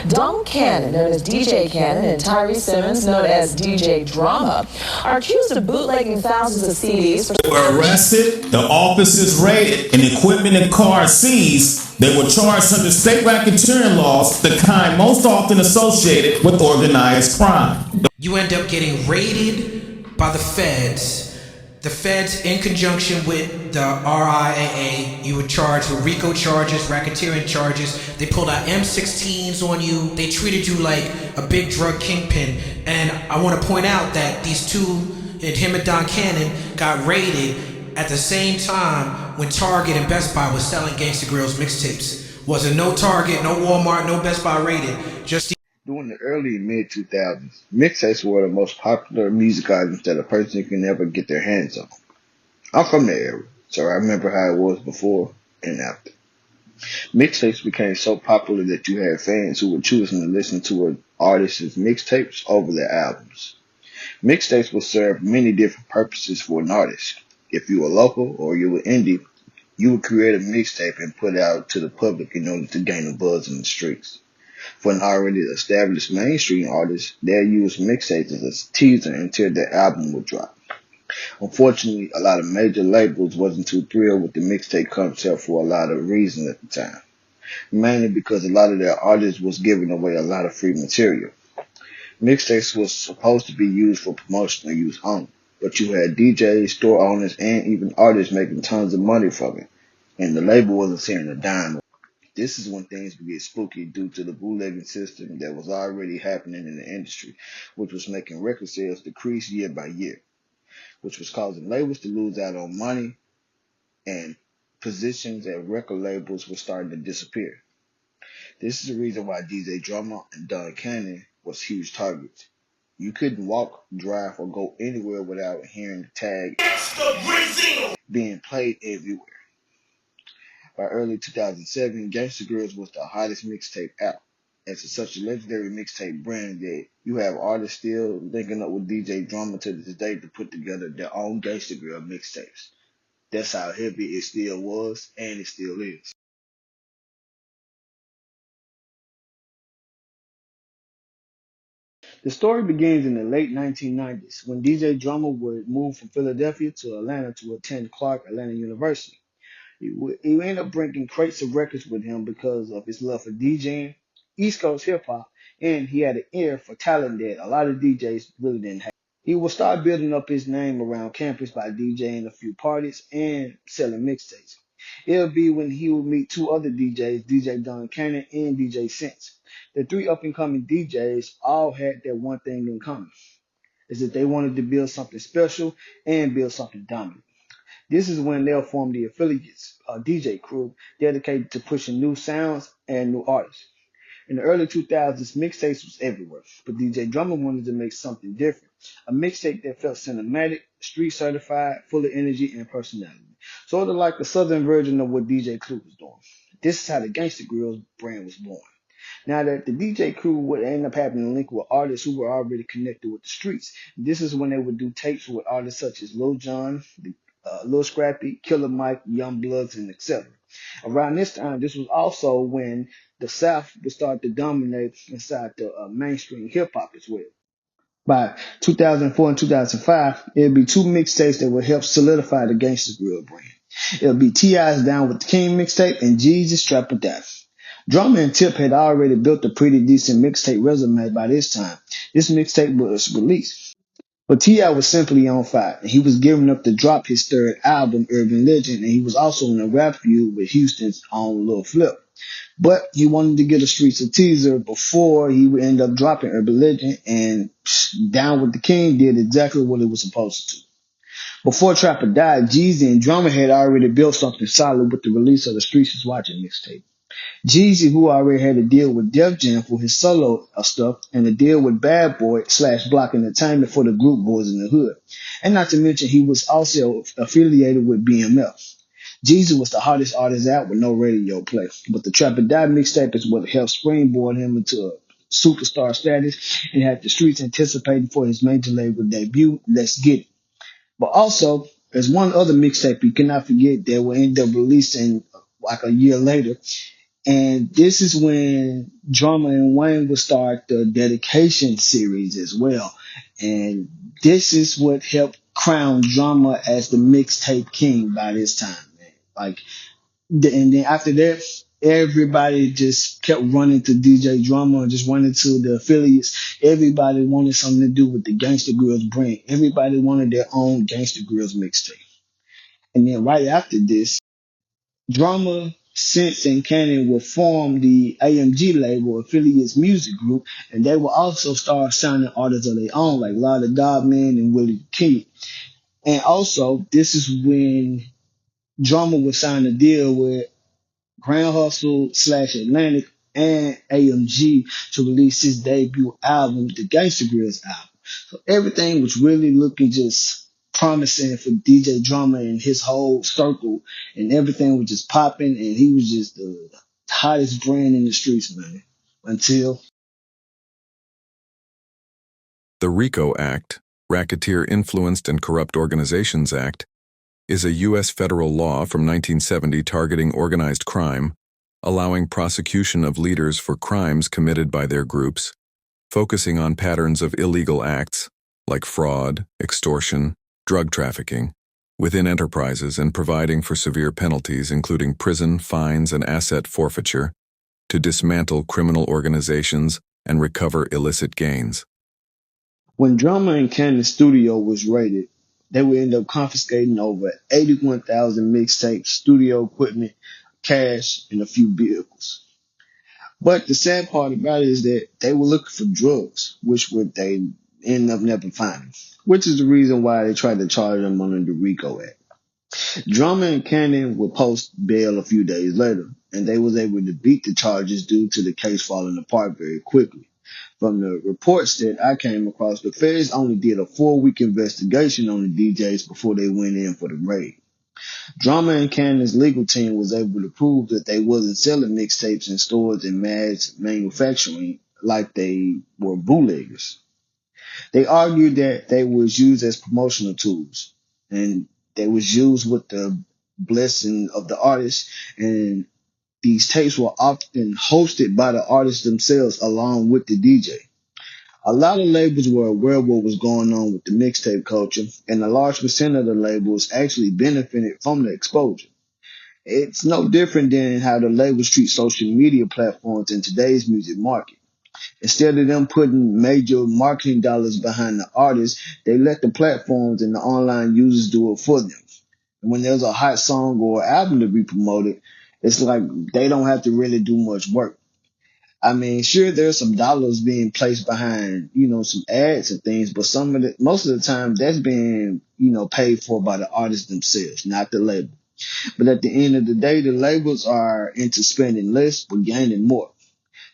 Donald Cannon, known as DJ Cannon, and Tyree Simmons, known as DJ Drama, are accused of bootlegging thousands of CDs. They were arrested, the offices raided, and equipment and cars seized. They were charged under state racketeering laws, the kind most often associated with organized crime. You end up getting raided by the feds. The feds, in conjunction with the RIAA, you were charged with RICO charges, racketeering charges. They pulled out M16s on you. They treated you like a big drug kingpin. And I want to point out that these two, him and Don Cannon, got raided at the same time when Target and Best Buy was selling Gangsta Grillz mixtapes. Wasn't no Target, no Walmart, no Best Buy raided. Just During the early mid-2000s, mixtapes were the most popular music items that a person can ever get their hands on. I'm from the era, so I remember how it was before and after. Mixtapes became so popular that you had fans who were choosing to listen to an artist's mixtapes over their albums. Mixtapes will serve many different purposes for an artist. If you were local or you were indie, you would create a mixtape and put it out to the public in order to gain a buzz in the streets. For an already established mainstream artist, they'll use mixtapes as a teaser until their album will drop. Unfortunately, a lot of major labels wasn't too thrilled with the mixtape concept for a lot of reasons at the time. Mainly because a lot of their artists was giving away a lot of free material. Mixtapes was supposed to be used for promotional use only, but you had DJs, store owners, and even artists making tons of money from it, and the label wasn't seeing a dime. This is when things would get spooky due to the bootlegging system that was already happening in the industry, which was making record sales decrease year by year, which was causing labels to lose out on money, and positions at record labels were starting to disappear. This is the reason why DJ Drama and Don Cannon was huge targets. You couldn't walk, drive, or go anywhere without hearing the tag being played everywhere. By early 2007, Gangsta Grillz was the hottest mixtape out. It's such a legendary mixtape brand that you have artists still linking up with DJ Drama to this day to put together their own Gangsta Grillz mixtapes. That's how heavy it still was, and it still is. The story begins in the late 1990s when DJ Drama would move from Philadelphia to Atlanta to attend Clark Atlanta University. He ended up bringing crates of records with him because of his love for DJing, East Coast hip hop, and he had an ear for talent that a lot of DJs really didn't have. He would start building up his name around campus by DJing a few parties and selling mixtapes. It'll be when he would meet two other DJs, DJ Don Cannon and DJ Sense. The three up and coming DJs all had that one thing in common, is that they wanted to build something special and build something dominant. This is when they'll form the affiliates, a DJ crew dedicated to pushing new sounds and new artists. In the early 2000s, mixtapes was everywhere, but DJ Drummer wanted to make something different. A mixtape that felt cinematic, street certified, full of energy and personality. Sort of like the southern version of what DJ Clue was doing. This is how the Gangsta Grillz brand was born. Now that the DJ crew would end up having a link with artists who were already connected with the streets. This is when they would do tapes with artists such as Lil Jon, Lil Scrappy, Killer Mike, Young Bloods, and etc. Around this time, this was also when the South would start to dominate inside the mainstream hip hop as well. By 2004 and 2005, it'll be two mixtapes that would help solidify the Gangsta Grill brand. It'll be T.I.'s Down with the King mixtape and Jeezy's Trap or Die. Drama and Tip had already built a pretty decent mixtape resume by this time. This mixtape was released. But T.I. was simply on fire, and he was gearing up to drop his third album, Urban Legend, and he was also in a rap feud with Houston's own Lil Flip. But he wanted to get the streets a teaser before he would end up dropping Urban Legend, and Down with the King did exactly what it was supposed to. Before Trapper died, Jeezy and Drummer had already built something solid with the release of the Streets is Watching mixtape. Jeezy, who already had a deal with Def Jam for his solo stuff, and a deal with Bad Boy / Block Entertainment for the group Boys in the Hood. And not to mention, he was also affiliated with BMF. Jeezy was the hottest artist out with no radio play, but the Trap or Die mixtape is what helped springboard him into a superstar status and had the streets anticipating for his major label debut, Let's Get It. But also, there's one other mixtape you cannot forget that will end up releasing like a year later, And this is when Drummer and Wayne would start the dedication series as well. And this is what helped crown Drummer as the mixtape king by this time, man. Like, and then after that, everybody just kept running to DJ Drummer and just running to the affiliates. Everybody wanted something to do with the Gangsta Grills brand. Everybody wanted their own Gangsta Grills mixtape. And then right after this, Drummer, Sense, and Cannon will form the AMG label, Affiliates Music Group, and they will also start signing artists of their own, like Lada Godman and Willie King. And also, this is when Drummer would sign a deal with Grand Hustle / Atlantic and AMG to release his debut album, the Gangsta Grills album. So everything was really looking just promising for DJ Drummer and his whole circle, and everything was just popping, and he was just the hottest brand in the streets, man. Until The RICO Act, Racketeer Influenced and Corrupt Organizations Act, is a U.S. federal law from 1970 targeting organized crime, allowing prosecution of leaders for crimes committed by their groups, focusing on patterns of illegal acts, like fraud, extortion, drug trafficking, within enterprises and providing for severe penalties including prison, fines, and asset forfeiture, to dismantle criminal organizations and recover illicit gains. when Drummer and Cannon's studio was raided, they would end up confiscating over 81,000 mixtapes, studio equipment, cash, and a few vehicles. But the sad part about it is that they were looking for drugs, which would they end up never finding, which is the reason why they tried to charge them under the RICO Act. Drummer and Cannon would post bail a few days later, and they was able to beat the charges due to the case falling apart very quickly. From the reports that I came across, the feds only did a 4-week investigation on the DJs before they went in for the raid. Drummer and Cannon's legal team was able to prove that they wasn't selling mixtapes in stores and mass manufacturing like they were bootleggers. They argued that they was used as promotional tools and they was used with the blessing of the artist, and these tapes were often hosted by the artists themselves along with the DJ. A lot of labels were aware of what was going on with the mixtape culture, and a large percent of the labels actually benefited from the exposure. It's no different than how the labels treat social media platforms in today's music market. Instead of them putting major marketing dollars behind the artists, they let the platforms and the online users do it for them. And when there's a hot song or album to be promoted, it's like they don't have to really do much work. I mean, sure, there's some dollars being placed behind, some ads and things, but most of the time that's being, paid for by the artists themselves, not the label. But at the end of the day, the labels are into spending less but gaining more.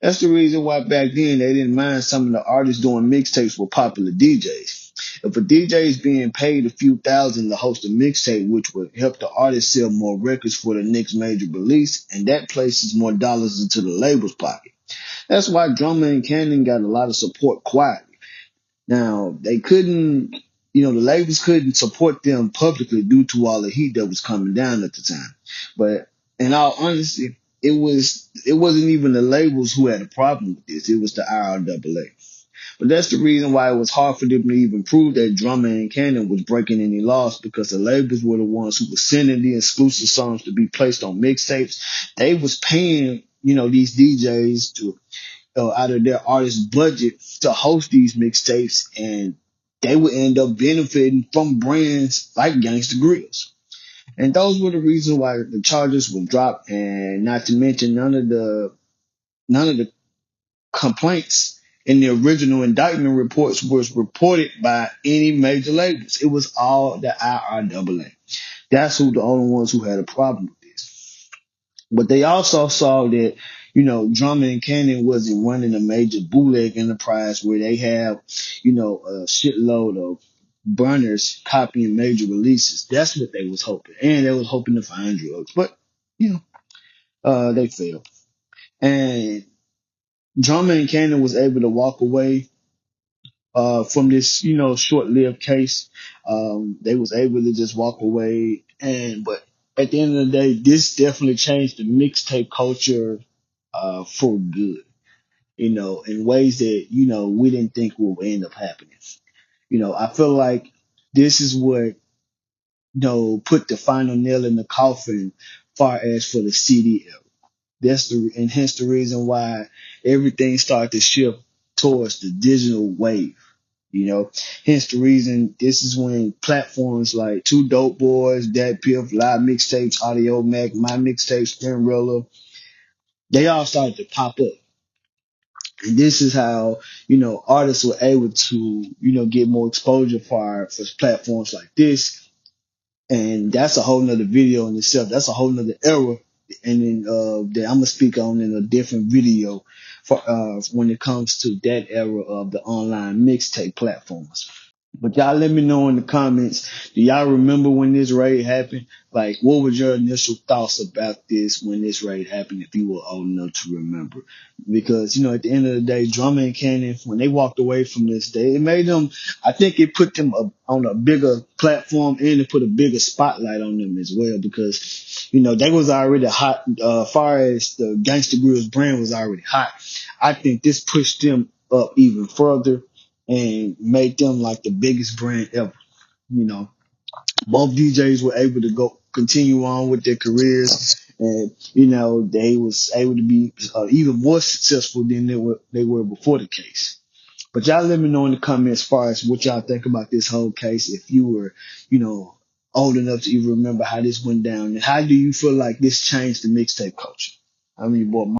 That's the reason why back then they didn't mind some of the artists doing mixtapes with popular DJs. If a DJ is being paid a few thousand to host a mixtape, which would help the artist sell more records for the next major release, and that places more dollars into the label's pocket. That's why Drummer and Cannon got a lot of support quietly. Now, they couldn't, the labels couldn't support them publicly due to all the heat that was coming down at the time. But in all honesty, it wasn't even the labels who had a problem with this. It was the IRAA. But that's the reason why it was hard for them to even prove that Drummer and Cannon was breaking any laws, because the labels were the ones who were sending the exclusive songs to be placed on mixtapes. They was paying, these DJs to out of their artist budget to host these mixtapes, and they would end up benefiting from brands like Gangsta Grills. And those were the reasons why the charges were dropped, and not to mention none of the complaints in the original indictment reports was reported by any major labels. It was all the IRAA. That's who the only ones who had a problem with this. But they also saw that, Drummer and Cannon wasn't running a major bootleg enterprise where they have, a shitload of burners copying major releases. That's what they was hoping. And they was hoping to find drugs. But, they failed. And Drummer and Cannon was able to walk away from this, short-lived case. They was able to just walk away. But at the end of the day, this definitely changed the mixtape culture for good, in ways that, we didn't think would end up happening. I feel like this is what, put the final nail in the coffin far as for the CD era. And hence the reason why everything started to shift towards the digital wave. Hence the reason this is when platforms like Two Dope Boys, Dat Piff, Live Mixtapes, Audio Mac, My Mixtapes, Spinrilla, they all started to pop up. And this is how, artists were able to, get more exposure for platforms like this. And that's a whole nother video in itself. That's a whole nother era. And then that I'm gonna speak on in a different video for when it comes to that era of the online mixtape platforms. But y'all let me know in the comments. Do y'all remember when this raid happened? Like, what was your initial thoughts about this when this raid happened, if you were old enough to remember? Because, at the end of the day, Drummer and Cannon, when they walked away from this day, it made them, I think it put them on a bigger platform, and it put a bigger spotlight on them as well, because, they was already hot, far as the Gangsta Grills brand was already hot. I think this pushed them up even further and made them like the biggest brand ever. You know, both DJs were able to continue on with their careers, and they was able to be even more successful than they were before the case. But y'all let me know in the comments as far as what y'all think about this whole case. If you were, old enough to even remember how this went down, and how do you feel like this changed the mixtape culture? I mean, boy,